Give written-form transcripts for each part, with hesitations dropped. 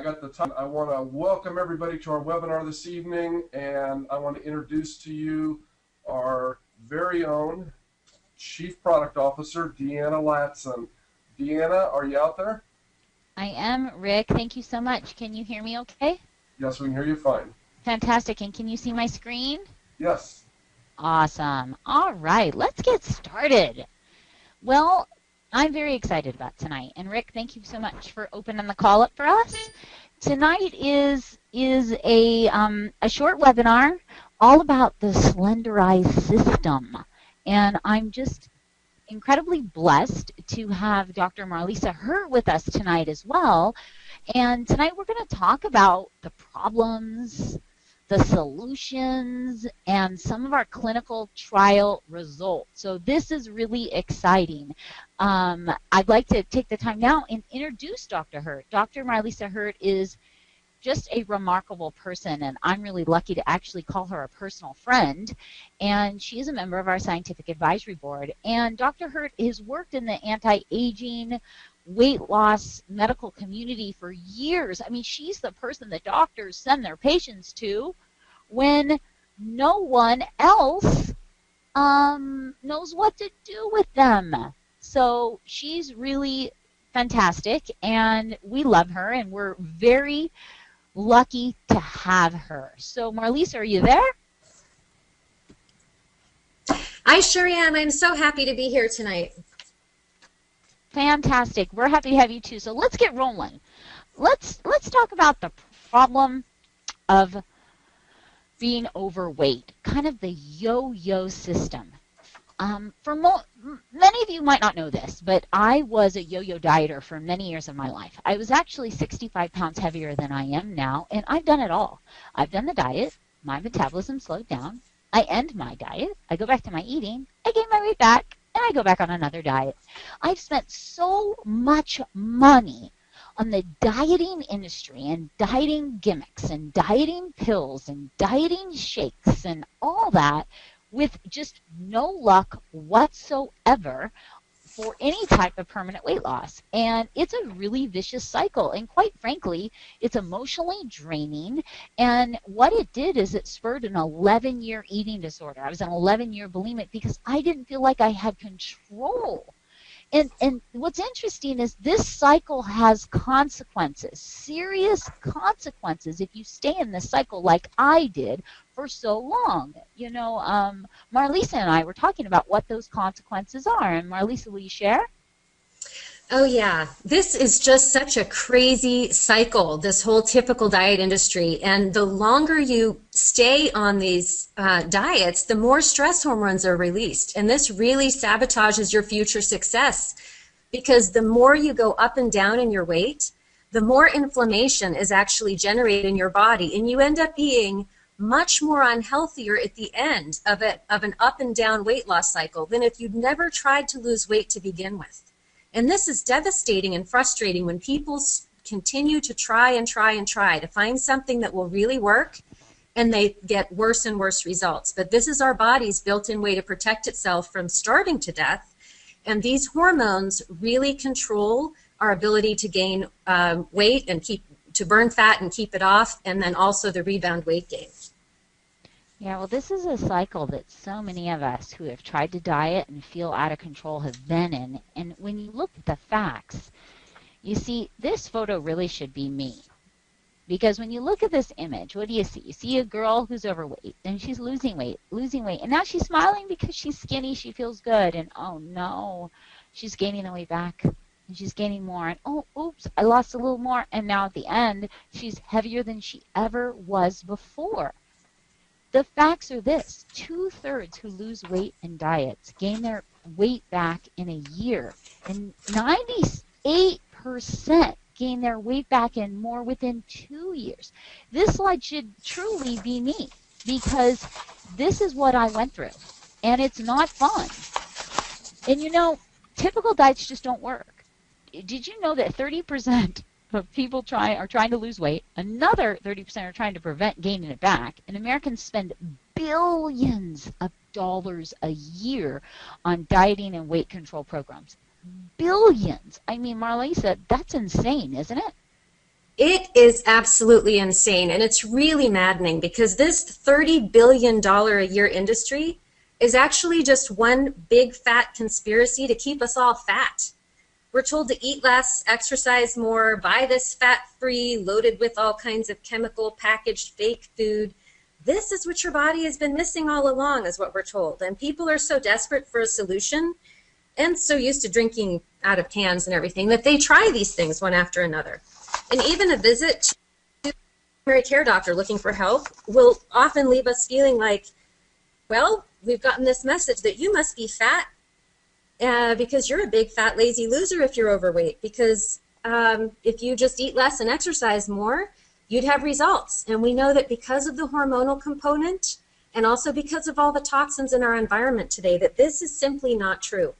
I got the time. I want to welcome everybody to our webinar this evening, and I want to introduce to you our very own Chief Product Officer, Deanna Latson. Deanna, are you out there? I am, Rick. Thank you so much. Can you hear me okay? Yes, we can hear you fine. Fantastic. And can you see my screen? Yes. Awesome. All right, let's get started. Well, I'm very excited about tonight. And Rick, thank you so much for opening the call up for us. Tonight is a short webinar all about the Slenderiiz system. And I'm just incredibly blessed to have Dr. Marlissa with us tonight as well. And tonight we're going to talk about the problems, the solutions, and some of our clinical trial results. So this is really exciting. I'd like to take the time now and introduce Dr. Hurt. Dr. Marlissa Hurt is just a remarkable person, and I'm really lucky to actually call her a personal friend. And she is a member of our scientific advisory board. And Dr. Hurt has worked in the anti-aging, weight loss medical community for years. I mean, she's the person that doctors send their patients to when no one else knows what to do with them. So she's really fantastic, and we love her, and we're very lucky to have her. So Marlissa, are you there? I sure am. I'm so happy to be here tonight. Fantastic. We're happy to have you too. So let's get rolling. Let's talk about the problem of being overweight, kind of the yo-yo system. Many of you might not know this, but I was a yo-yo dieter for many years of my life. I was actually 65 pounds heavier than I am now, and I've done it all. I've done the diet, my metabolism slowed down, I end my diet, I go back to my eating, I gain my weight back, and I go back on another diet. I've spent so much money on the dieting industry and dieting gimmicks and dieting pills and dieting shakes and all that with just no luck whatsoever for any type of permanent weight loss. And it's a really vicious cycle. And quite frankly, it's emotionally draining. And what it did is it spurred an 11-year eating disorder. I was an 11-year bulimic because I didn't feel like I had control. And what's interesting is this cycle has consequences, serious consequences, if you stay in this cycle like I did for so long. You know, Marlissa and I were talking about what those consequences are. And Marlissa, will you share? Oh yeah, this is just such a crazy cycle, this whole typical diet industry. And the longer you stay on these diets, the more stress hormones are released. And this really sabotages your future success, because the more you go up and down in your weight, the more inflammation is actually generated in your body. And you end up being much more unhealthier at the end of an up and down weight loss cycle than if you'd never tried to lose weight to begin with. And this is devastating and frustrating when people continue to try and try and try to find something that will really work, and they get worse and worse results. But this is our body's built-in way to protect itself from starving to death. And these hormones really control our ability to gain weight and to burn fat and keep it off, and then also the rebound weight gain. Yeah, well, this is a cycle that so many of us who have tried to diet and feel out of control have been in. And when you look at the facts, you see this photo really should be me. Because when you look at this image, what do you see? You see a girl who's overweight, and she's losing weight. And now she's smiling because she's skinny, she feels good. And oh no, she's gaining the weight back. And she's gaining more. And oh, oops, I lost a little more. And now at the end, she's heavier than she ever was before. The facts are this: 2/3 who lose weight in diets gain their weight back in a year, and 98% gain their weight back and more within 2 years. This slide should truly be me, because this is what I went through, and it's not fun. And you know, typical diets just don't work. Did you know that 30% of people are trying to lose weight, another 30% are trying to prevent gaining it back, and Americans spend billions of dollars a year on dieting and weight control programs. Billions. I mean, Marlissa, that's insane, isn't it? It is absolutely insane, and it's really maddening because this $30 billion a year industry is actually just one big fat conspiracy to keep us all fat. We're told to eat less, exercise more, buy this fat-free, loaded with all kinds of chemical, packaged fake food. This is what your body has been missing all along, is what we're told. And people are so desperate for a solution and so used to drinking out of cans and everything that they try these things one after another. And even a visit to a primary care doctor looking for help will often leave us feeling like, well, we've gotten this message that you must be fat because you're a big, fat, lazy loser if you're overweight. Because if you just eat less and exercise more, you'd have results. And we know that because of the hormonal component and also because of all the toxins in our environment today, that this is simply not true.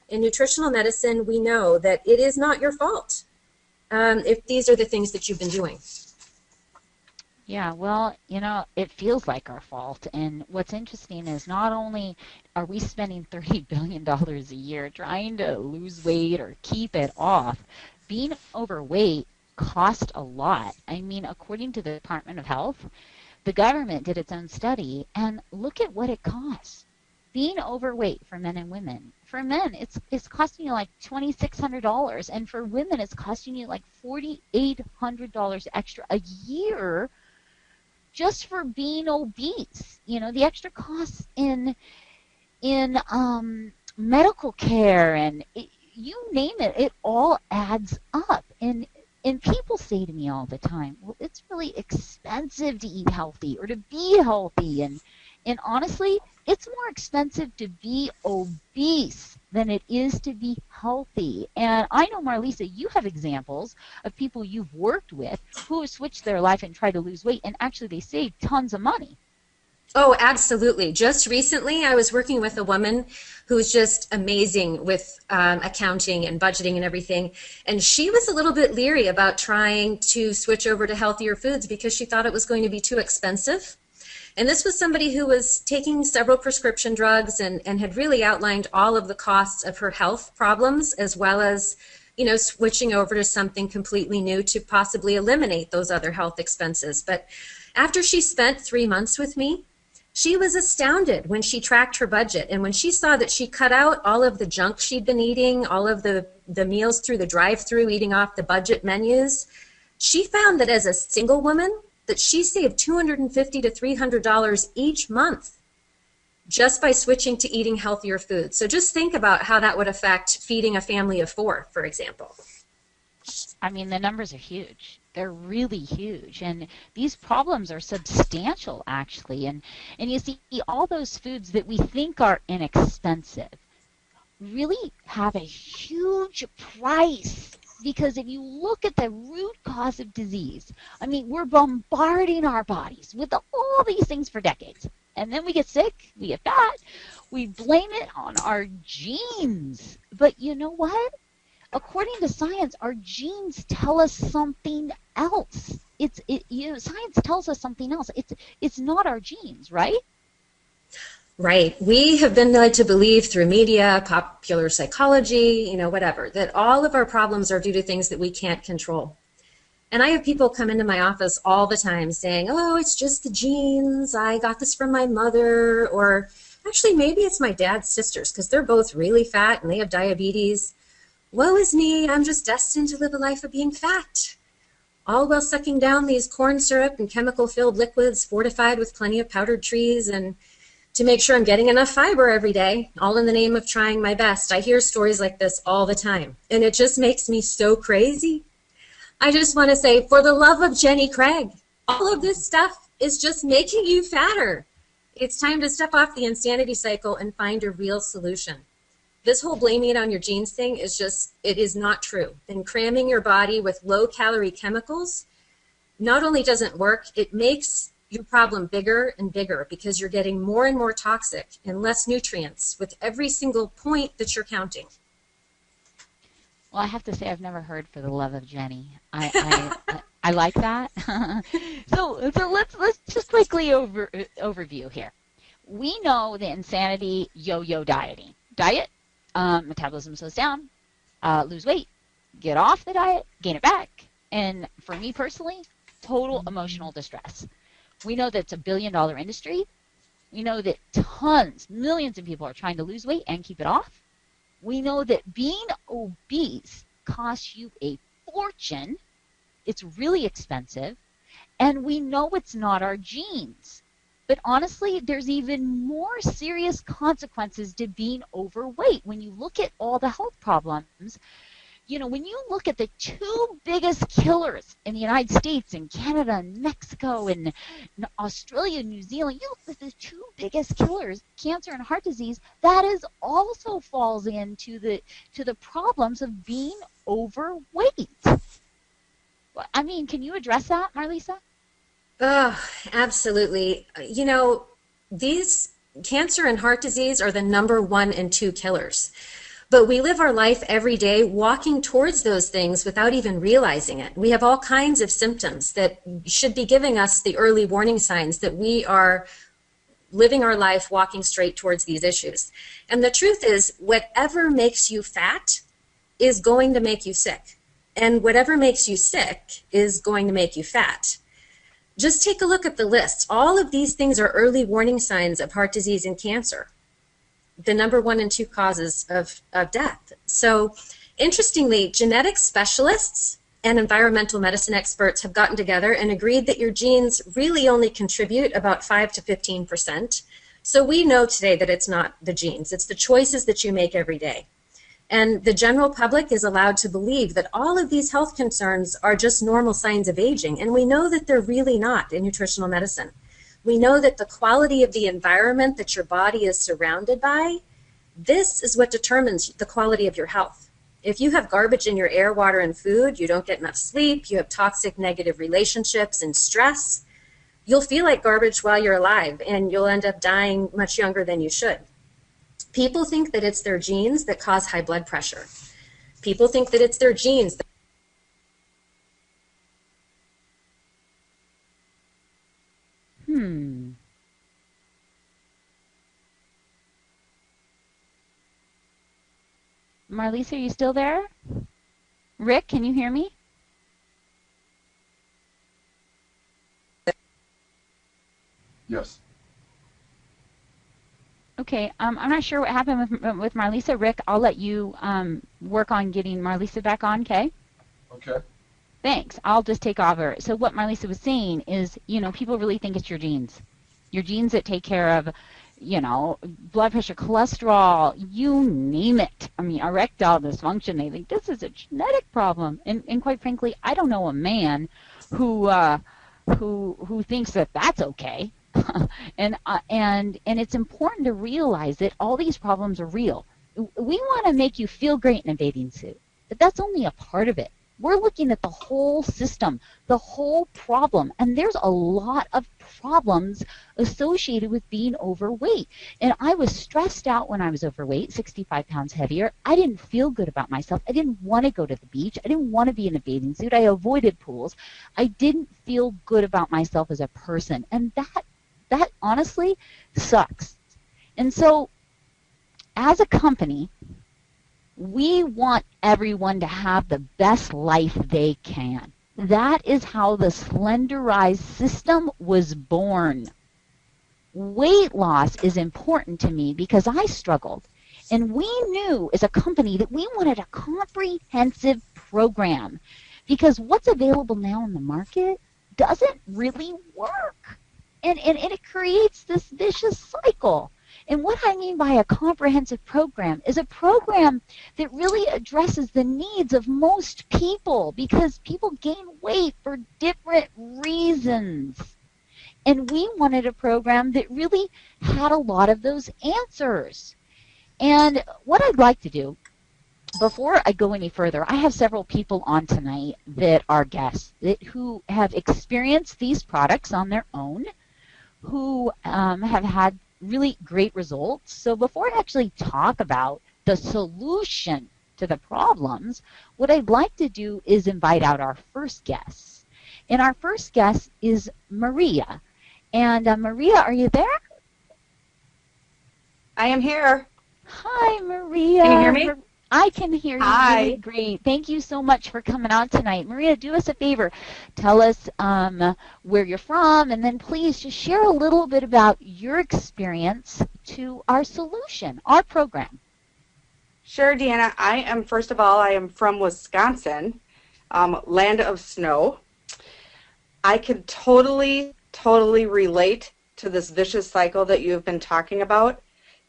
In nutritional medicine, we know that it is not your fault if these are the things that you've been doing. Yeah, well, you know, it feels like our fault. And what's interesting is not only are we spending $30 billion a year trying to lose weight or keep it off, being overweight costs a lot. I mean, according to the Department of Health, the government did its own study, and look at what it costs. Being overweight for men and women. For men, it's costing you like $2,600, and for women, it's costing you like $4,800 extra a year just for being obese. You know, the extra costs in medical care and you name it, it all adds up. And people say to me all the time, well, it's really expensive to eat healthy or to be healthy. And honestly, it's more expensive to be obese than it is to be healthy. And I know, Marlissa, you have examples of people you've worked with who have switched their life and tried to lose weight, and actually they save tons of money. Oh, absolutely. Just recently, I was working with a woman who's just amazing with accounting and budgeting and everything. And she was a little bit leery about trying to switch over to healthier foods because she thought it was going to be too expensive. And this was somebody who was taking several prescription drugs and had really outlined all of the costs of her health problems, as well as, you know, switching over to something completely new to possibly eliminate those other health expenses. But after she spent 3 months with me, she was astounded when she tracked her budget. And when she saw that she cut out all of the junk she'd been eating, all of the meals through the drive-thru, eating off the budget menus, she found that as a single woman, that she saved $250 to $300 each month just by switching to eating healthier foods. So just think about how that would affect feeding a family of 4, for example. I mean, the numbers are huge. They're really huge. And these problems are substantial, actually. And you see, all those foods that we think are inexpensive really have a huge price. Because if you look at the root cause of disease, I mean, we're bombarding our bodies with all these things for decades. And then we get sick, we get fat, we blame it on our genes. But you know what? According to science, our genes tell us something else. Science tells us something else. It's not our genes, right? Right. We have been led to believe through media, popular psychology, you know, whatever, that all of our problems are due to things that we can't control. And I have people come into my office all the time saying, oh, it's just the genes. I got this from my mother. Or actually, maybe it's my dad's sisters because they're both really fat and they have diabetes. Woe is me. I'm just destined to live a life of being fat. All while sucking down these corn syrup and chemical-filled liquids fortified with plenty of powdered trees and to make sure I'm getting enough fiber every day, all in the name of trying my best. I hear stories like this all the time, and it just makes me so crazy. I just want to say, for the love of Jenny Craig, all of this stuff is just making you fatter. It's time to step off the insanity cycle and find a real solution. This whole blaming it on your genes thing is just, it is not true. And cramming your body with low-calorie chemicals not only doesn't work, it makes your problem bigger and bigger because you're getting more and more toxic and less nutrients with every single point that you're counting. Well, I have to say I've never heard for the love of Jenny. I like that. So let's just quickly overview here. We know the insanity yo-yo dieting. Diet, metabolism slows down, lose weight, get off the diet, gain it back, And for me personally, total emotional distress. We know that it's a billion-dollar industry. We know that tons, millions of people are trying to lose weight and keep it off. We know that being obese costs you a fortune. It's really expensive. And we know it's not our genes. But honestly, there's even more serious consequences to being overweight. When you look at all the health problems, when you look at the two biggest killers in the United States and Canada and Mexico and Australia and New Zealand, you look at the two biggest killers, cancer and heart disease, that is also falls into the problems of being overweight. I mean, can you address that, Marlissa? Oh, absolutely. These cancer and heart disease are the number 1 and 2 killers. But we live our life every day walking towards those things without even realizing it. We have all kinds of symptoms that should be giving us the early warning signs that we are living our life walking straight towards these issues. And the truth is, whatever makes you fat is going to make you sick. And whatever makes you sick is going to make you fat. Just take a look at the list. All of these things are early warning signs of heart disease and cancer, the number 1 and 2 causes of death. So interestingly, genetic specialists and environmental medicine experts have gotten together and agreed that your genes really only contribute about 5 to 15%. So we know today that it's not the genes, it's the choices that you make every day. And the general public is allowed to believe that all of these health concerns are just normal signs of aging, and we know that they're really not in nutritional medicine. We know that the quality of the environment that your body is surrounded by, this is what determines the quality of your health. If you have garbage in your air, water, and food, you don't get enough sleep, you have toxic negative relationships and stress, you'll feel like garbage while you're alive, and you'll end up dying much younger than you should. People think that it's their genes that cause high blood pressure. People think that it's their genes that Marlissa, are you still there? Rick, can you hear me? Yes. Okay, I'm not sure what happened with Marlissa. Rick, I'll let you work on getting Marlissa back on, okay? Okay. Thanks. I'll just take over. So what Marlissa was saying is, people really think it's your genes. Your genes that take care of, blood pressure, cholesterol, you name it. I mean, erectile dysfunction, they think this is a genetic problem. And quite frankly, I don't know a man who thinks that that's okay. and it's important to realize that all these problems are real. We want to make you feel great in a bathing suit, but that's only a part of it. We're looking at the whole system, the whole problem, and there's a lot of problems associated with being overweight. And I was stressed out when I was overweight, 65 pounds heavier. I didn't feel good about myself. I didn't want to go to the beach. I didn't want to be in a bathing suit. I avoided pools. I didn't feel good about myself as a person, and that honestly sucks. And so as a company, we want everyone to have the best life they can. That is how the Slenderiiz system was born. Weight loss is important to me because I struggled. And we knew as a company that we wanted a comprehensive program because what's available now in the market doesn't really work. And it creates this vicious cycle. And what I mean by a comprehensive program is a program that really addresses the needs of most people because people gain weight for different reasons. And we wanted a program that really had a lot of those answers. And what I'd like to do, before I go any further, I have several people on tonight that are guests who have experienced these products on their own, who have had really great results. So before I actually talk about the solution to the problems, what I'd like to do is invite out our first guest. And our first guest is Maria. And Maria, are you there? I am here. Hi, Maria. Can you hear me? I can hear you Hi. really great. Thank you so much for coming on tonight. Maria, do us a favor. Tell us where you're from, and then please just share a little bit about your experience to our solution, our program. Sure, Deanna. First of all, I am from Wisconsin, land of snow. I can totally relate to this vicious cycle that you've been talking about.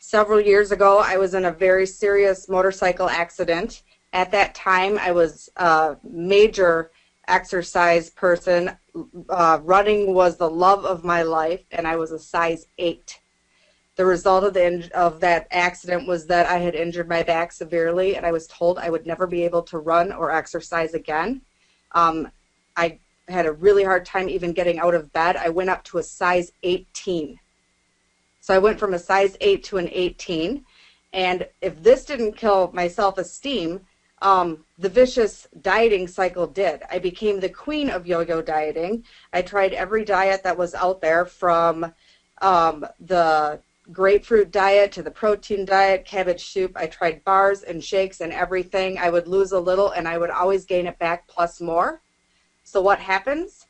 Several years ago, I was in a very serious motorcycle accident. At that time, I was a major exercise person. Running was the love of my life, and I was a size 8. The result of that accident was that I had injured my back severely, and I was told I would never be able to run or exercise again. I had a really hard time even getting out of bed. I went up to a size 18. So I went from a size 8 to an 18, and if this didn't kill my self-esteem, the vicious dieting cycle did. I became the queen of yo-yo dieting. I tried every diet that was out there, from the grapefruit diet to the protein diet, cabbage soup. I tried bars and shakes and everything. I would lose a little, and I would always gain it back plus more. So what happens?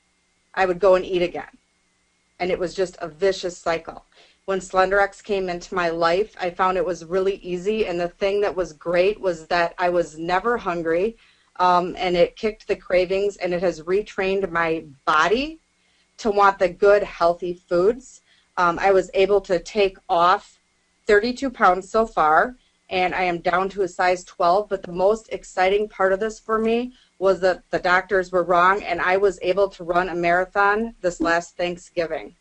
I would go and eat again, and it was just a vicious cycle. When Slenderiix came into my life, I found it was really easy, and the thing that was great was that I was never hungry, and it kicked the cravings, and it has retrained my body to want the good, healthy foods. I was able to take off 32 pounds so far, and I am down to a size 12, but the most exciting part of this for me was that the doctors were wrong, and I was able to run a marathon this last Thanksgiving.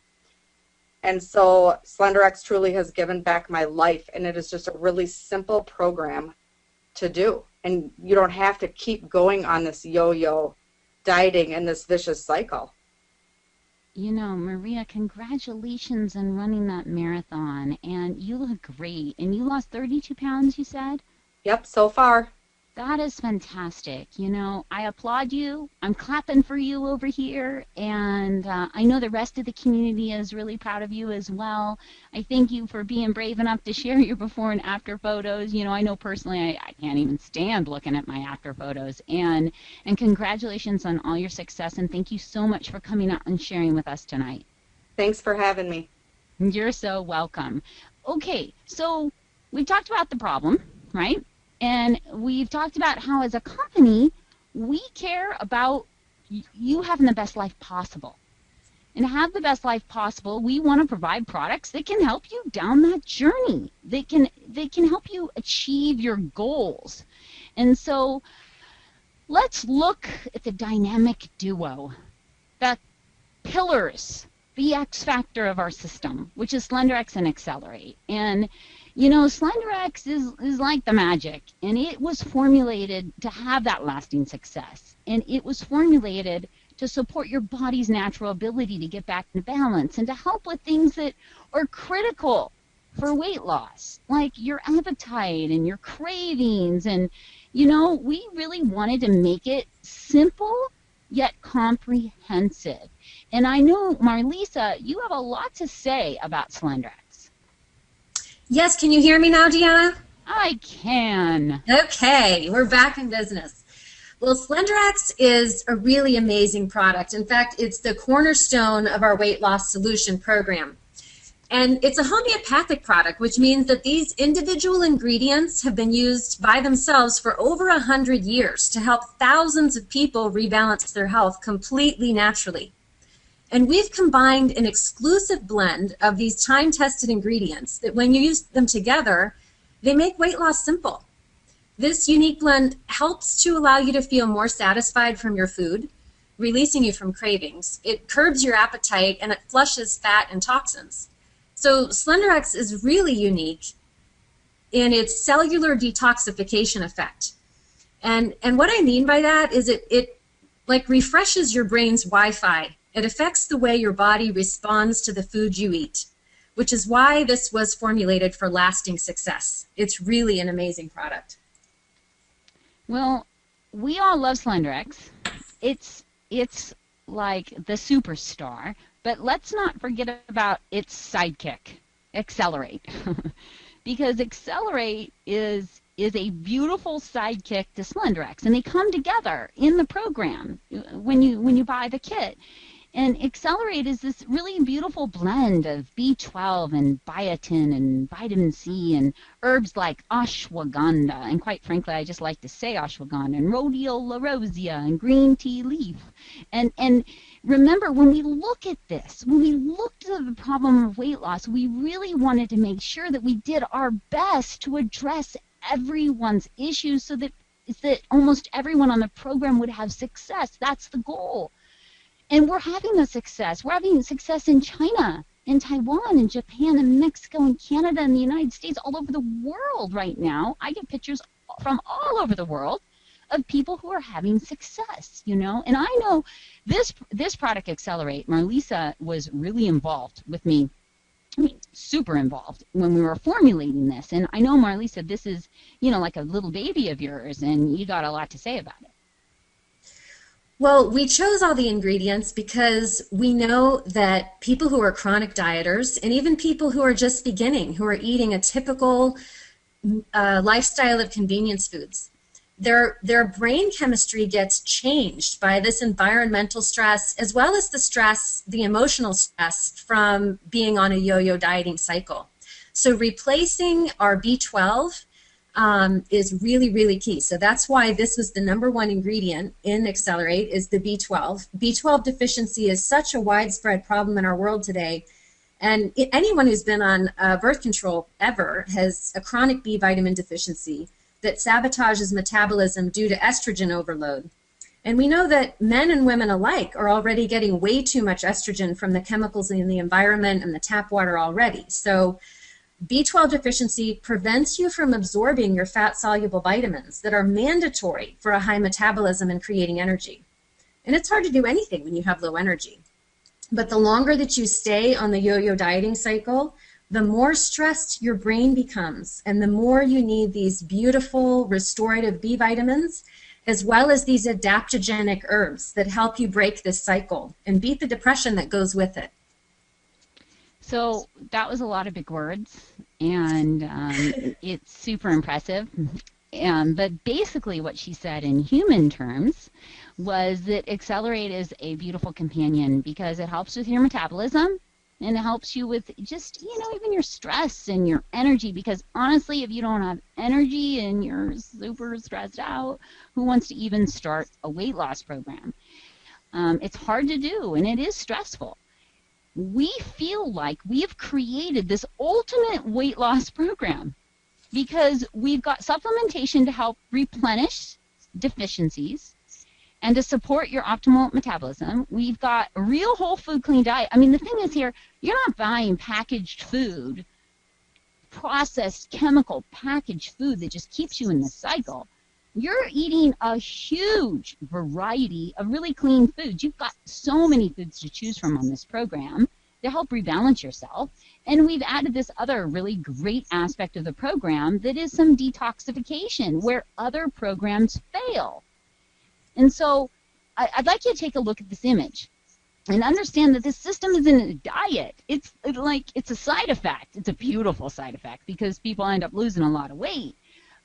And so Slenderiix truly has given back my life, and it is just a really simple program to do. And you don't have to keep going on this yo-yo dieting and this vicious cycle. You know, Maria, congratulations on running that marathon, and you look great. And you lost 32 pounds, you said? Yep, so far. That is fantastic. You know, I applaud you. I'm clapping for you over here, and I know the rest of the community is really proud of you as well. I thank you for being brave enough to share your before and after photos. You know, I know personally I can't even stand looking at my after photos. And congratulations on all your success, and thank you so much for coming out and sharing with us tonight. Thanks for having me. You're so welcome. Okay, so we've talked about the problem, right? And we've talked about how, as a company, we care about you having the best life possible. And to have the best life possible, we want to provide products that can help you down that journey. They can help you achieve your goals. And so let's look at the dynamic duo, the pillars, the X factor of our system, which is Slenderiix and Xceler8. And you know, Slenderiix is like the magic, and it was formulated to have that lasting success. And it was formulated to support your body's natural ability to get back into balance and to help with things that are critical for weight loss, like your appetite and your cravings. And, you know, we really wanted to make it simple yet comprehensive. And I know, Marlissa, you have a lot to say about Slenderiix. Yes, can you hear me now, Deanna? I can. Okay, we're back in business. Well, Slenderiix is a really amazing product. In fact, it's the cornerstone of our weight loss solution program. And it's a homeopathic product, which means that these individual ingredients have been used by themselves for over 100 years to help thousands of people rebalance their health completely naturally. And we've combined an exclusive blend of these time-tested ingredients that when you use them together, they make weight loss simple. This unique blend helps to allow you to feel more satisfied from your food, releasing you from cravings. It curbs your appetite, and it flushes fat and toxins. So Slenderiix is really unique in its cellular detoxification effect. And what I mean by that is it like refreshes your brain's Wi-Fi. It affects the way your body responds to the food you eat, which is why this was formulated for lasting success. It's really an amazing product. Well, we all love Slenderiix. It's like the superstar, but let's not forget about its sidekick, Xceler8. Because Xceler8 is is a beautiful sidekick to Slenderiix, and they come together in the program when you buy the kit. And Xceler8 is this really beautiful blend of B12 and biotin and vitamin C and herbs like ashwagandha, and quite frankly, I just like to say ashwagandha, and rhodiola rosea and green tea leaf. And remember, when we look at this, when we looked at the problem of weight loss, we really wanted to make sure that we did our best to address everyone's issues so that almost everyone on the program would have success. That's the goal. And we're having a success. We're having success in China, in Taiwan, in Japan, in Mexico, in Canada, and the United States, all over the world right now. I get pictures from all over the world of people who are having success, you know. And I know this product, Xceler8, Marlissa was really involved with me. I mean, super involved when we were formulating this. And I know, Marlissa, this is, you know, like a little baby of yours, and you got a lot to say about it. Well, we chose all the ingredients because we know that people who are chronic dieters, and even people who are just beginning, who are eating a typical lifestyle of convenience foods, their brain chemistry gets changed by this environmental stress, as well as the emotional stress from being on a yo-yo dieting cycle. So replacing our B12 is really, really key. So that's why this was the #1 ingredient in Xceler8 is the B12. B12 deficiency is such a widespread problem in our world today. And anyone who's been on birth control ever has a chronic B vitamin deficiency that sabotages metabolism due to estrogen overload. And we know that men and women alike are already getting way too much estrogen from the chemicals in the environment and the tap water already. So B12 deficiency prevents you from absorbing your fat-soluble vitamins that are mandatory for a high metabolism and creating energy. And it's hard to do anything when you have low energy. But the longer that you stay on the yo-yo dieting cycle, the more stressed your brain becomes, and the more you need these beautiful restorative B vitamins, as well as these adaptogenic herbs that help you break this cycle and beat the depression that goes with it. So that was a lot of big words, and it's super impressive. But basically what she said in human terms was that Xceler8 is a beautiful companion because it helps with your metabolism, and it helps you with just, you know, even your stress and your energy, because honestly, if you don't have energy and you're super stressed out, who wants to even start a weight loss program? It's hard to do, and it is stressful. We feel like we have created this ultimate weight loss program because we've got supplementation to help replenish deficiencies and to support your optimal metabolism. We've got a real whole food clean diet. I mean, the thing is here, you're not buying packaged food, processed chemical packaged food that just keeps you in the cycle. You're eating a huge variety of really clean foods. You've got so many foods to choose from on this program to help rebalance yourself. And we've added this other really great aspect of the program that is some detoxification where other programs fail. And so I'd like you to take a look at this image and understand that this system isn't a diet. It's a side effect. It's a beautiful side effect because people end up losing a lot of weight.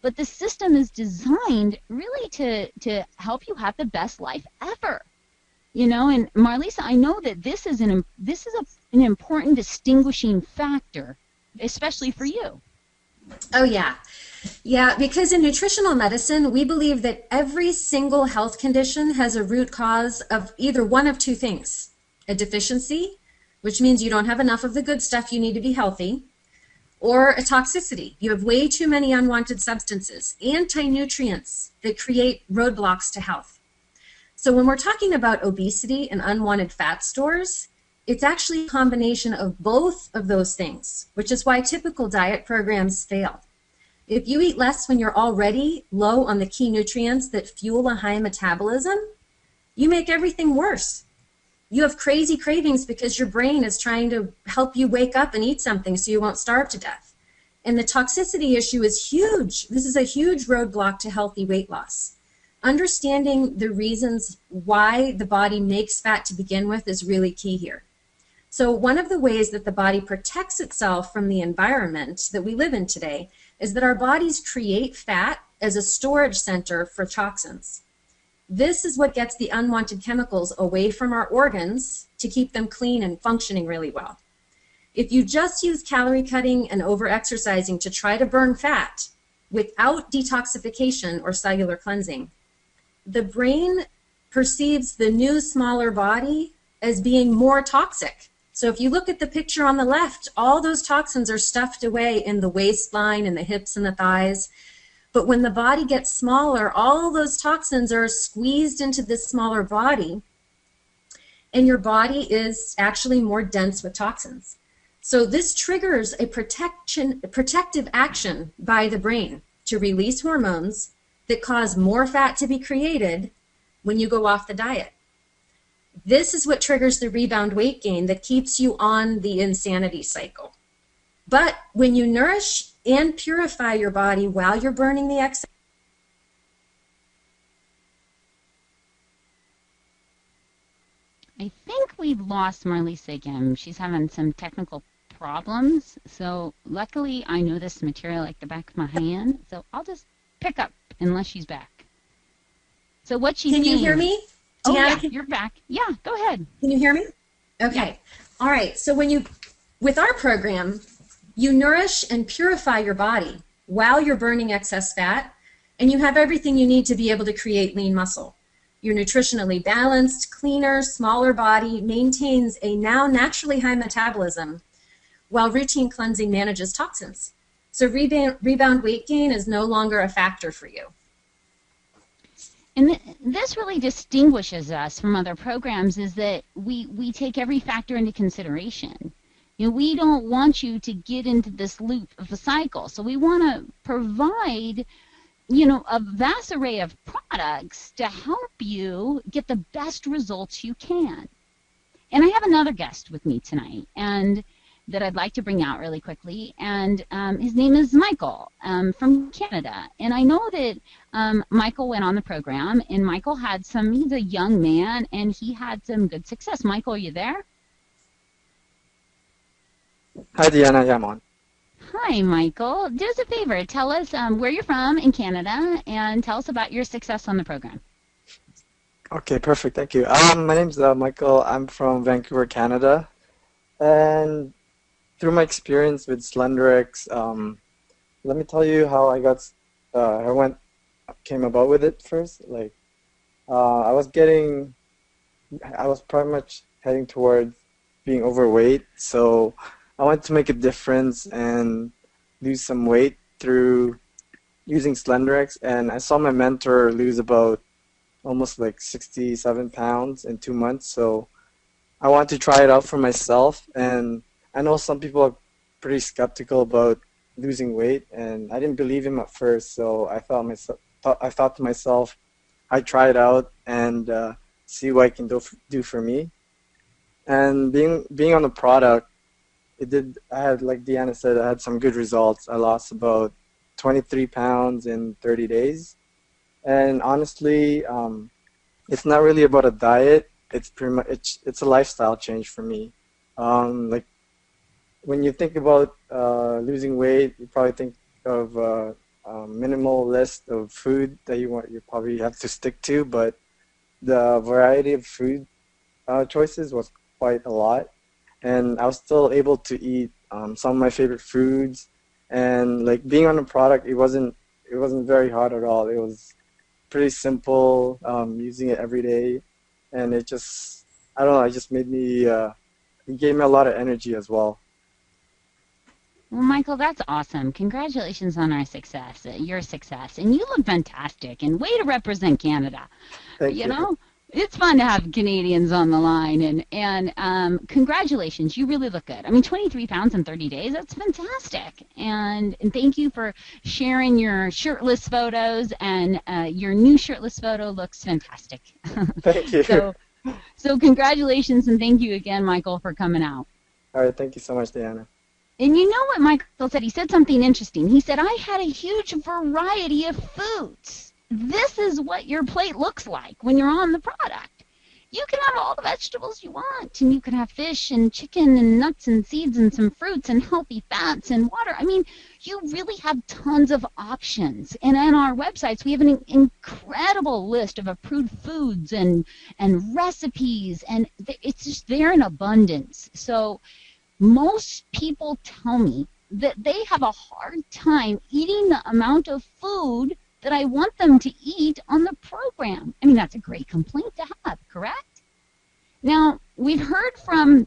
But the system is designed really to help you have the best life ever. You know, and Marlissa, I know that this is an important distinguishing factor, especially for you. Oh, yeah. Yeah, because in nutritional medicine, we believe that every single health condition has a root cause of either one of two things. A deficiency, which means you don't have enough of the good stuff you need to be healthy, or a toxicity. You have way too many unwanted substances, anti-nutrients that create roadblocks to health. So when we're talking about obesity and unwanted fat stores, it's actually a combination of both of those things, which is why typical diet programs fail. If you eat less when you're already low on the key nutrients that fuel a high metabolism, you make everything worse. You have crazy cravings because your brain is trying to help you wake up and eat something so you won't starve to death. And the toxicity issue is huge. This is a huge roadblock to healthy weight loss. Understanding the reasons why the body makes fat to begin with is really key here. So one of the ways that the body protects itself from the environment that we live in today is that our bodies create fat as a storage center for toxins. This is what gets the unwanted chemicals away from our organs to keep them clean and functioning really well. If you just use calorie cutting and over-exercising to try to burn fat without detoxification or cellular cleansing, the brain perceives the new, smaller body as being more toxic. So if you look at the picture on the left, all those toxins are stuffed away in the waistline and the hips and the thighs. But when the body gets smaller, all those toxins are squeezed into this smaller body, and your body is actually more dense with toxins. So this triggers a protective action by the brain to release hormones that cause more fat to be created when you go off the diet. This is what triggers the rebound weight gain that keeps you on the insanity cycle. But when you nourish and purify your body while you're burning the excess, I think we've lost Marlissa again. She's having some technical problems. So luckily I know this material like the back of my hand. So I'll just pick up unless she's back. So what she's can saying, you hear me? Oh, Deanna, yeah, you're back. Yeah, go ahead. Can you hear me? Okay. All right. So with our program, you nourish and purify your body while you're burning excess fat, and you have everything you need to be able to create lean muscle. Your nutritionally balanced, cleaner, smaller body maintains a now naturally high metabolism, while routine cleansing manages toxins. So rebound weight gain is no longer a factor for you. And this really distinguishes us from other programs, is that we take every factor into consideration. You know, we don't want you to get into this loop of a cycle. So we want to provide, you know, a vast array of products to help you get the best results you can. And I have another guest with me tonight, and that I'd like to bring out really quickly, and his name is Michael from Canada. And I know that Michael went on the program, and Michael had he's a young man, and he had some good success. Michael, are you there? Hi, Deanna. Yeah, I'm on. Hi, Michael. Do us a favor. Tell us where you're from in Canada, and tell us about your success on the program. Okay, perfect. Thank you. My name's Michael. I'm from Vancouver, Canada. And through my experience with Slenderiix, let me tell you how I came about with it first. Like, I was pretty much heading towards being overweight, so I wanted to make a difference and lose some weight through using Slenderiix. And I saw my mentor lose about almost like 67 pounds in 2 months, so I wanted to try it out for myself. And I know some people are pretty skeptical about losing weight, and I didn't believe him at first, so I thought to myself, I'd try it out and see what I can do for me. And being on the product, I had, like Deanna said, I had some good results. I lost about 23 pounds in 30 days. And honestly, it's not really about a diet. It's pretty much it's a lifestyle change for me. Like, when you think about losing weight, you probably think of a minimal list of food that you probably have to stick to, but the variety of food choices was quite a lot, and I was still able to eat some of my favorite foods. And like, being on the product, it wasn't very hard at all. It was pretty simple, using it every day, and it just, I don't know, it just made me, it gave me a lot of energy as well. Well, Michael, that's awesome. Congratulations on our success, your success. And you look fantastic, and way to represent Canada. Thank you. You know, it's fun to have Canadians on the line, and congratulations. You really look good. I mean, 23 pounds in 30 days, that's fantastic. And thank you for sharing your shirtless photos, and your new shirtless photo looks fantastic. Thank you. So congratulations, and thank you again, Michael, for coming out. All right, thank you so much, Deanna. And you know what Michael said? He said something interesting. He said, I had a huge variety of foods. This is what your plate looks like when you're on the product. you can have all the vegetables you want, and you can have fish and chicken and nuts and seeds and some fruits and healthy fats and water. I mean, you really have tons of options. And on our websites, we have an incredible list of approved foods and recipes, and it's just there in abundance. So most people tell me that they have a hard time eating the amount of food that I want them to eat on the program. I mean, that's a great complaint to have, correct? Now, we've heard from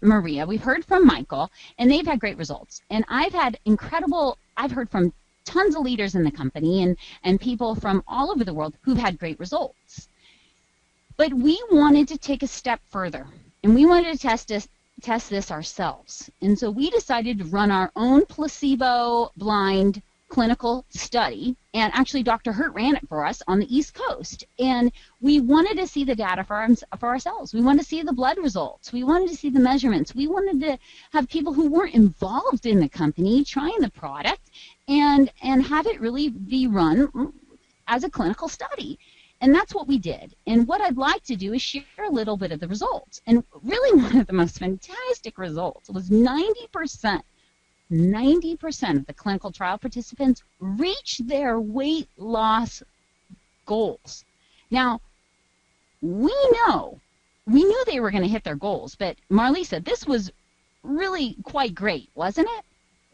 Maria, we've heard from Michael, and they've had great results. And I've heard from tons of leaders in the company and people from all over the world who've had great results. But we wanted to take a step further, and we wanted to test this ourselves. And so we decided to run our own placebo-blind clinical study, and actually Dr. Hurt ran it for us on the East Coast. And we wanted to see the data for ourselves. We wanted to see the blood results. We wanted to see the measurements. We wanted to have people who weren't involved in the company trying the product and have it really be run as a clinical study. And that's what we did. And what I'd like to do is share a little bit of the results. And really one of the most fantastic results was 90% of the clinical trial participants reached their weight loss goals. Now, we knew they were going to hit their goals, but Marlissa, this was really quite great, wasn't it?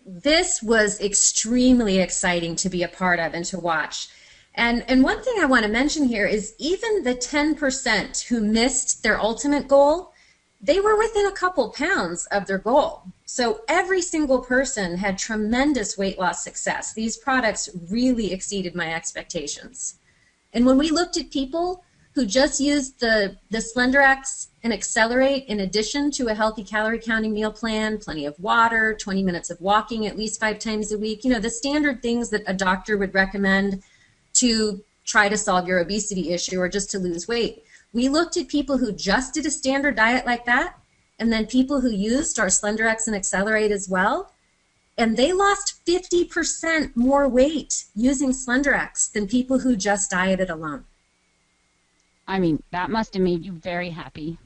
This was extremely exciting to be a part of and to watch. And one thing I want to mention here is even the 10% who missed their ultimate goal, they were within a couple pounds of their goal. So every single person had tremendous weight loss success. These products really exceeded my expectations. And when we looked at people who just used the Slenderiix and Xceler8 in addition to a healthy calorie counting meal plan, plenty of water, 20 minutes of walking at least 5 times a week, you know, the standard things that a doctor would recommend to try to solve your obesity issue or just to lose weight. We looked at people who just did a standard diet like that, and then people who used our Slenderiix and Xceler8 as well, and they lost 50% more weight using Slenderiix than people who just dieted alone. I mean, that must have made you very happy.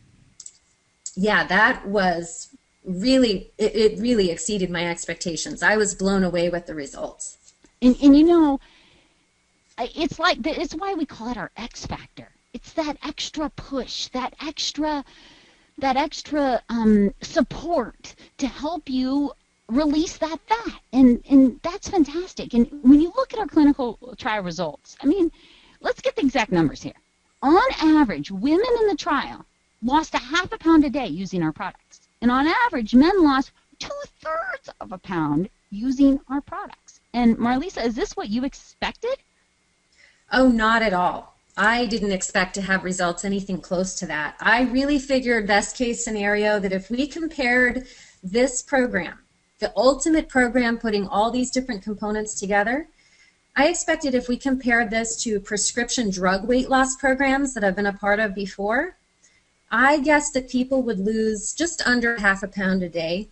Yeah, that was really, it really exceeded my expectations. I was blown away with the results. And you know, it's why we call it our X factor. It's that extra push, that extra support to help you release that fat, and that's fantastic. And when you look at our clinical trial results, I mean, let's get the exact numbers here. On average, women in the trial lost 1/2 pound a day using our products, and on average, men lost 2/3 of a pound using our products. And Marlissa, is this what you expected? Oh, not at all. I didn't expect to have results anything close to that. I really figured best case scenario that if we compared this program, the ultimate program putting all these different components together, I expected if we compared this to prescription drug weight loss programs that I've been a part of before, I guessed that people would lose just under 1/2 pound a day.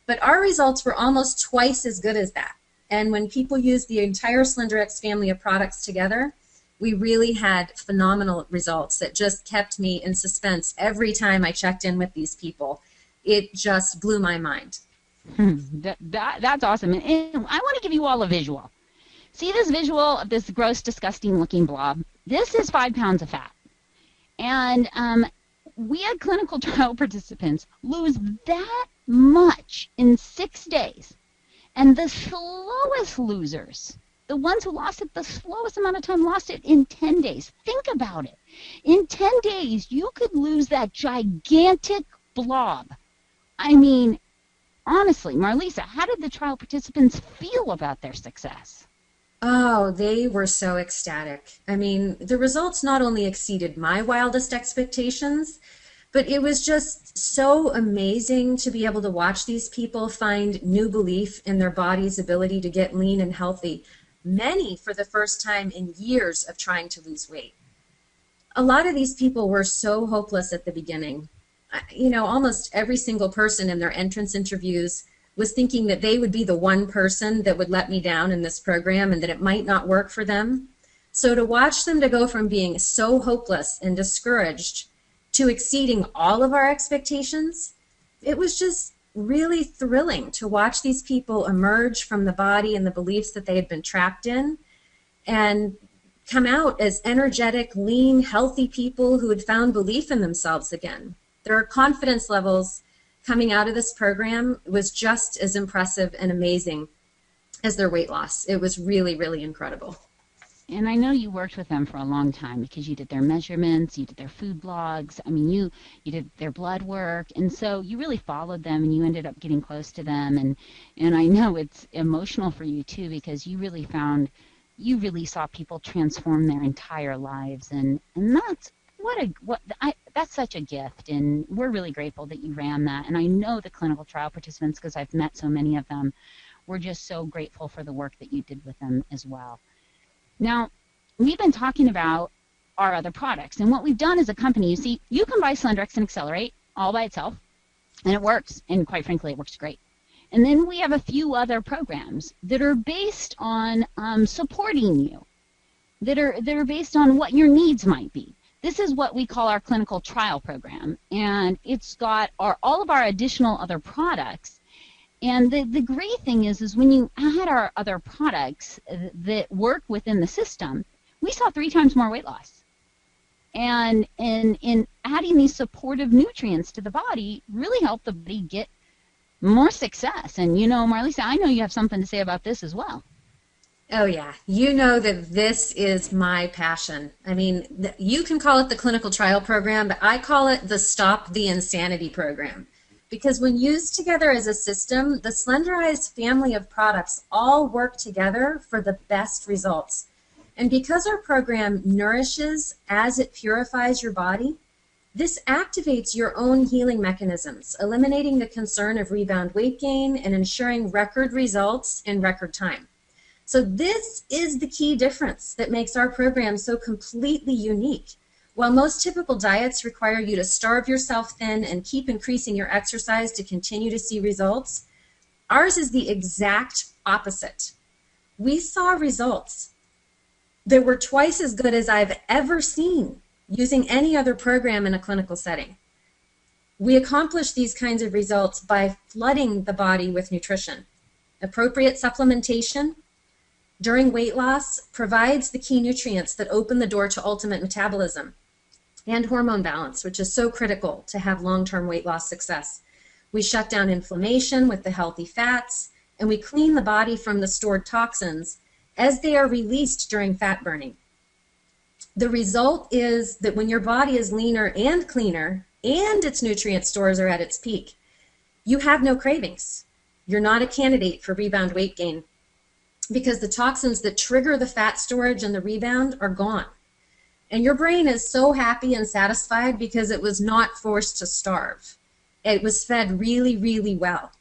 But our results were almost twice as good as that. And when people used the entire Slenderiix family of products together, we really had phenomenal results that just kept me in suspense every time I checked in with these people. It just blew my mind. That's awesome. And I want to give you all a visual. See this visual of this gross, disgusting looking blob? This is 5 pounds of fat. And we had clinical trial participants lose that much in 6 days. And the slowest losers, the ones who lost it the slowest amount of time, lost it in 10 days. Think about it. In 10 days, you could lose that gigantic blob. I mean, honestly, Marlissa, how did the trial participants feel about their success? Oh, they were so ecstatic. I mean, the results not only exceeded my wildest expectations, but it was just so amazing to be able to watch these people find new belief in their body's ability to get lean and healthy, many for the first time in years of trying to lose weight. A lot of these people were so hopeless at the beginning. You know, almost every single person in their entrance interviews was thinking that they would be the one person that would let me down in this program and that it might not work for them. So to watch them to go from being so hopeless and discouraged to exceeding all of our expectations, it was just really thrilling to watch these people emerge from the body and the beliefs that they had been trapped in and come out as energetic, lean, healthy people who had found belief in themselves again. Their confidence levels coming out of this program was just as impressive and amazing as their weight loss. It was really, really incredible. And I know you worked with them for a long time because you did their measurements, you did their food blogs. I mean, you did their blood work, and so you really followed them, and you ended up getting close to them. And I know it's emotional for you too because you really saw people transform their entire lives, and that's that's such a gift, and we're really grateful that you ran that. And I know the clinical trial participants, because I've met so many of them, we're just so grateful for the work that you did with them as well. Now, we've been talking about our other products, and what we've done as a company, you see, you can buy Slenderiix and Xceler8 all by itself, and it works, and quite frankly, it works great. And then we have a few other programs that are based on supporting you, that are based on what your needs might be. This is what we call our clinical trial program, and it's got all of our additional other products. And the great thing is when you add our other products that work within the system, we saw 3 times more weight loss. And in adding these supportive nutrients to the body really helped the body get more success. And you know, Marlissa, I know you have something to say about this as well. Oh yeah, you know that this is my passion. I mean, you can call it the clinical trial program, but I call it the Stop the Insanity program. Because when used together as a system, the Slenderiiz family of products all work together for the best results. And because our program nourishes as it purifies your body, this activates your own healing mechanisms, eliminating the concern of rebound weight gain and ensuring record results in record time. So this is the key difference that makes our program so completely unique. While most typical diets require you to starve yourself thin and keep increasing your exercise to continue to see results, ours is the exact opposite. We saw results that were twice as good as I've ever seen using any other program in a clinical setting. We accomplish these kinds of results by flooding the body with nutrition. Appropriate supplementation during weight loss provides the key nutrients that open the door to ultimate metabolism and hormone balance, which is so critical to have long-term weight loss success. We shut down inflammation with the healthy fats, and we clean the body from the stored toxins as they are released during fat burning. The result is that when your body is leaner and cleaner and its nutrient stores are at its peak, you have no cravings. You're not a candidate for rebound weight gain because the toxins that trigger the fat storage and the rebound are gone. And your brain is so happy and satisfied because it was not forced to starve. It was fed really, really well.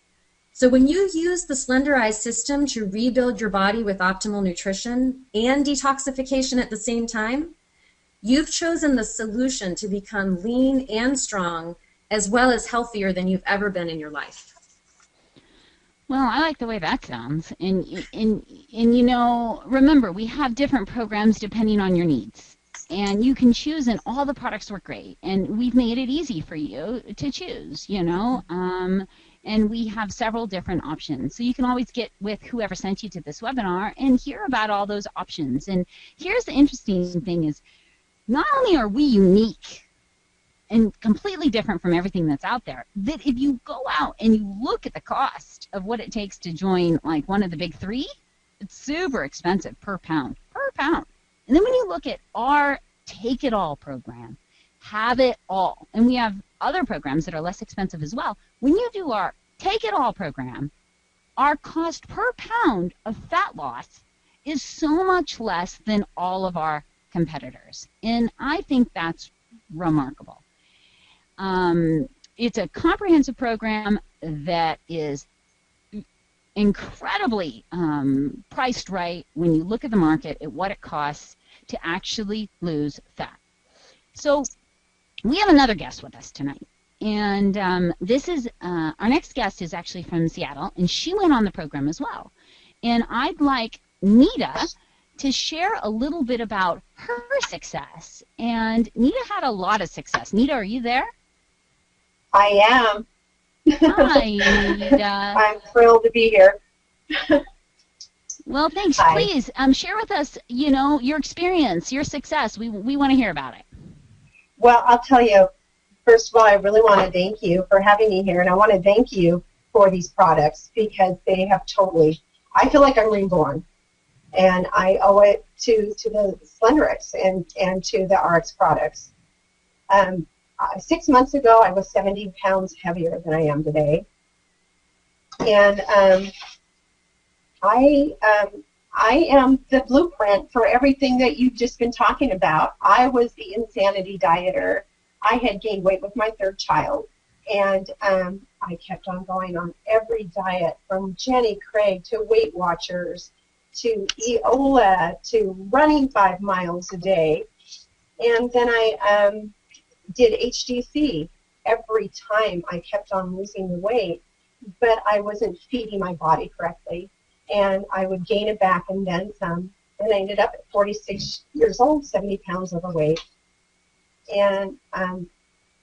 So when you use the Slenderiiz system to rebuild your body with optimal nutrition and detoxification at the same time, you've chosen the solution to become lean and strong as well as healthier than you've ever been in your life. Well, I like the way that sounds. And you know, remember, we have different programs depending on your needs. And you can choose, and all the products work great. And we've made it easy for you to choose, you know. And we have several different options. So you can always get with whoever sent you to this webinar and hear about all those options. And here's the interesting thing is, not only are we unique and completely different from everything that's out there, that if you go out and you look at the cost of what it takes to join like one of the big 3, it's super expensive per pound. And then when you look at our Take It All program, Have It All, and we have other programs that are less expensive as well. When you do our Take It All program, our cost per pound of fat loss is so much less than all of our competitors. And I think that's remarkable. It's a comprehensive program that is incredibly priced right when you look at the market at what it costs to actually lose fat. So we have another guest with us tonight. And this is, our next guest is actually from Seattle, and she went on the program as well. And I'd like Nita to share a little bit about her success. And Nita had a lot of success. Nita, are you there? I am. Hi, Nita. I'm thrilled to be here. Well, thanks. Hi. Please share with us, your experience, your success. We want to hear about it. Well, I'll tell you, first of all, I really want to thank you for having me here, and I want to thank you for these products because they have totally, I feel like I'm reborn, and I owe it to the Slenderiix and to the Ariix products. 6 months ago, I was 70 pounds heavier than I am today, and I am the blueprint for everything that you've just been talking about. I was the insanity dieter. I had gained weight with my third child, and I kept on going on every diet, from Jenny Craig to Weight Watchers to Eola to running 5 miles a day. And then I did HDC. Every time I kept on losing the weight, but I wasn't feeding my body correctly. And I would gain it back and then some. And I ended up at 46 years old, 70 pounds overweight. And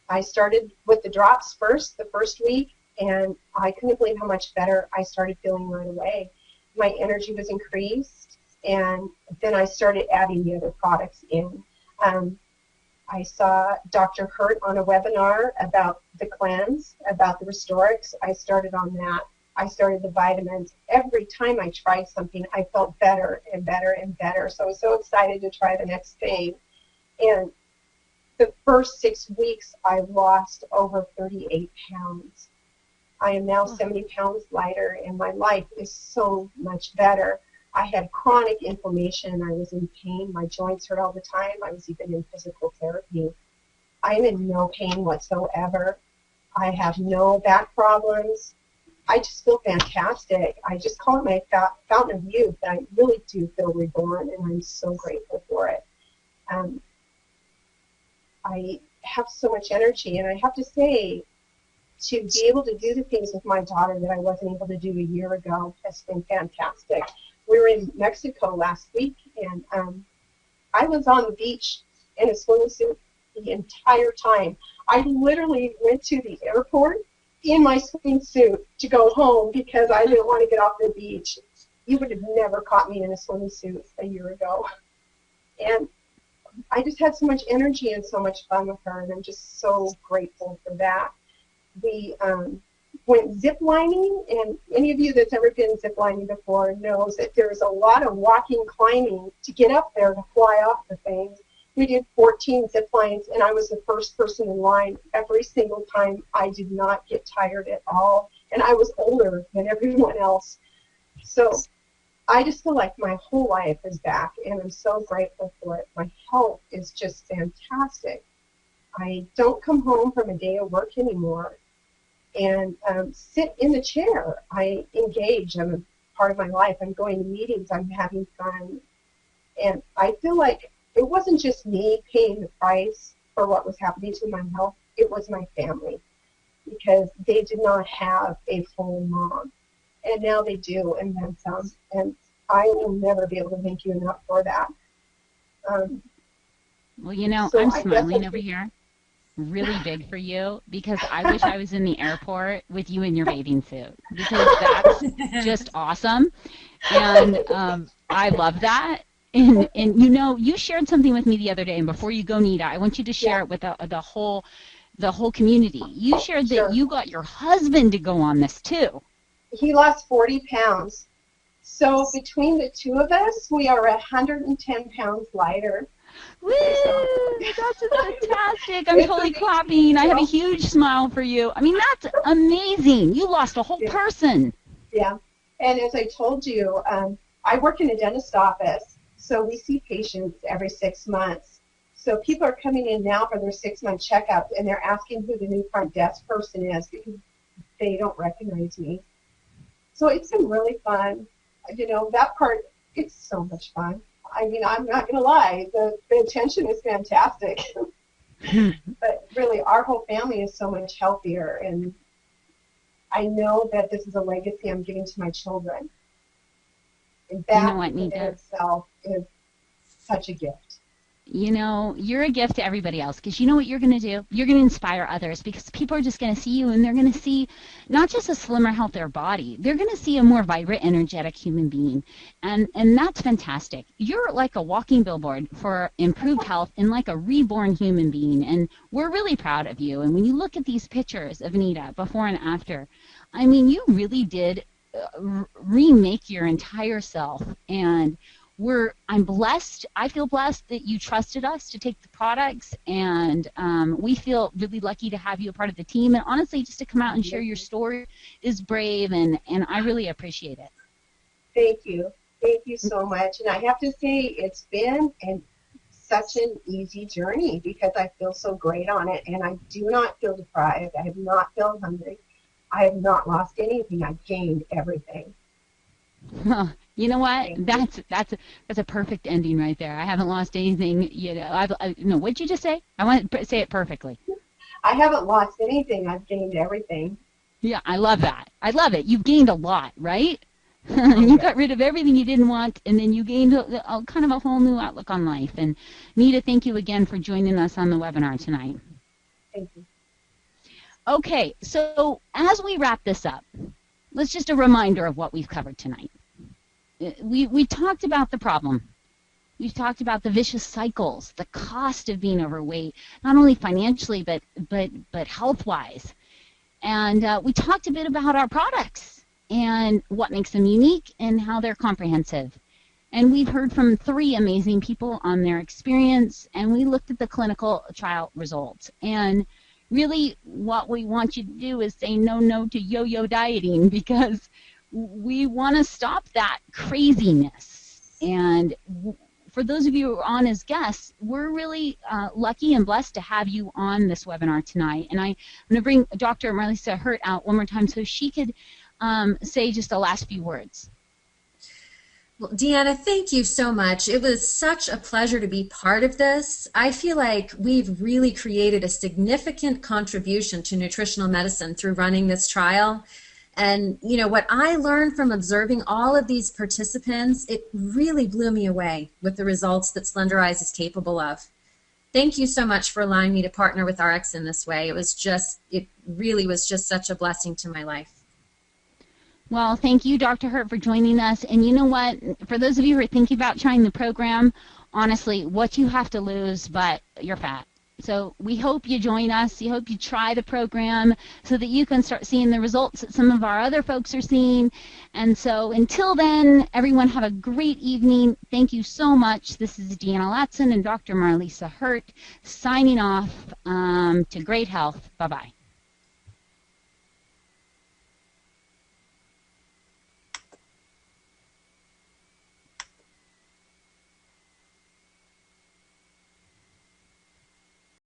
I started with the drops first, the first week, and I couldn't believe how much better I started feeling right away. My energy was increased, and then I started adding the other products in. I saw Dr. Hurt on a webinar about the cleanse, about the Restorix. I started on that. I started the vitamins. Every time I tried something, I felt better and better and better. So I was so excited to try the next thing. And the first 6 weeks, I lost over 38 pounds. I am now 70 pounds lighter, and my life is so much better. I had chronic inflammation. I was in pain. My joints hurt all the time. I was even in physical therapy. I'm in no pain whatsoever. I have no back problems. I just feel fantastic. I just call it my fountain of youth. I really do feel reborn, and I'm so grateful for it. I have so much energy, and I have to say, to be able to do the things with my daughter that I wasn't able to do a year ago has been fantastic. We were in Mexico last week, and I was on the beach in a swimming suit the entire time. I literally went to the airport in my swimming suit to go home because I didn't want to get off the beach. You would have never caught me in a swimming suit a year ago. And I just had so much energy and so much fun with her, and I'm just so grateful for that. We went zip lining, and any of you that's ever been zip lining before knows that there's a lot of walking, climbing to get up there to fly off the thing. We did 14 zip lines, and I was the first person in line every single time. I did not get tired at all, and I was older than everyone else. So I just feel like my whole life is back, and I'm so grateful for it. My health is just fantastic. I don't come home from a day of work anymore and sit in the chair. I engage. I'm a part of my life. I'm going to meetings. I'm having fun. And I feel like it wasn't just me paying the price for what was happening to my health. It was my family, because they did not have a full mom. And now they do, and then some. And I will never be able to thank you enough for that. Well, so I'm I smiling definitely- over here really big for you, because I wish I was in the airport with you in your bathing suit, because that's just awesome. And I love that. And you shared something with me the other day, and before you go, Nita, I want you to share it with the whole community. You shared that Sure. you got your husband to go on this too. He lost 40 pounds. So between the two of us, we are 110 pounds lighter. Woo! That's fantastic. I'm totally clapping. I have a huge smile for you. I mean, that's amazing. You lost a whole person. Yeah. And as I told you, I work in a dentist office, so we see patients every 6 months. So people are coming in now for their 6-month checkup, and they're asking who the new front desk person is because they don't recognize me. So it's been really fun. That part, it's so much fun. I mean, I'm not going to lie. The attention is fantastic. But really, our whole family is so much healthier, and I know that this is a legacy I'm giving to my children. And You know that what, in Nita? itself is such a gift. You know, you're a gift to everybody else because you know what you're going to do? You're going to inspire others because people are just going to see you and they're going to see not just a slimmer, healthier body. They're going to see a more vibrant, energetic human being. And that's fantastic. You're like a walking billboard for improved health and like a reborn human being. And we're really proud of you. And when you look at these pictures of Nita before and after, I mean, you really did remake your entire self. And I'm blessed. I feel blessed that you trusted us to take the products, and we feel really lucky to have you a part of the team. And honestly, just to come out and share your story is brave, and I really appreciate it. Thank you. Thank you so much. And I have to say, it's been such an easy journey because I feel so great on it, and I do not feel deprived. I have not felt hungry. I have not lost anything. I've gained everything. Huh. You know what? That's a perfect ending right there. I haven't lost anything. You know, no. What'd you just say? I want to say it perfectly. I haven't lost anything. I've gained everything. Yeah, I love that. I love it. You've gained a lot, right? You got rid of everything you didn't want, and then you gained a kind of a whole new outlook on life. And Nita, thank you again for joining us on the webinar tonight. Thank you. Okay, so as we wrap this up, let's just a reminder of what we've covered tonight. We talked about the problem. We've talked about the vicious cycles, the cost of being overweight, not only financially but health-wise. And we talked a bit about our products and what makes them unique and how they're comprehensive. And we've heard from 3 amazing people on their experience, and we looked at the clinical trial results. And really what we want you to do is say no to yo-yo dieting, because we want to stop that craziness. And for those of you who are on as guests, we're really lucky and blessed to have you on this webinar tonight. And I'm going to bring Dr. Marlissa Hurt out one more time so she could say just the last few words. Well, Deanna, thank you so much. It was such a pleasure to be part of this. I feel like we've really created a significant contribution to nutritional medicine through running this trial. And, you know, what I learned from observing all of these participants, it really blew me away with the results that Slenderiiz is capable of. Thank you so much for allowing me to partner with Ariix in this way. It really was just such a blessing to my life. Well, thank you, Dr. Hurt, for joining us. And you know what? For those of you who are thinking about trying the program, honestly, what you have to lose, but you're fat. So we hope you join us. We hope you try the program so that you can start seeing the results that some of our other folks are seeing. And so until then, everyone have a great evening. Thank you so much. This is Deanna Latson and Dr. Marlissa Hurt signing off to great health. Bye-bye.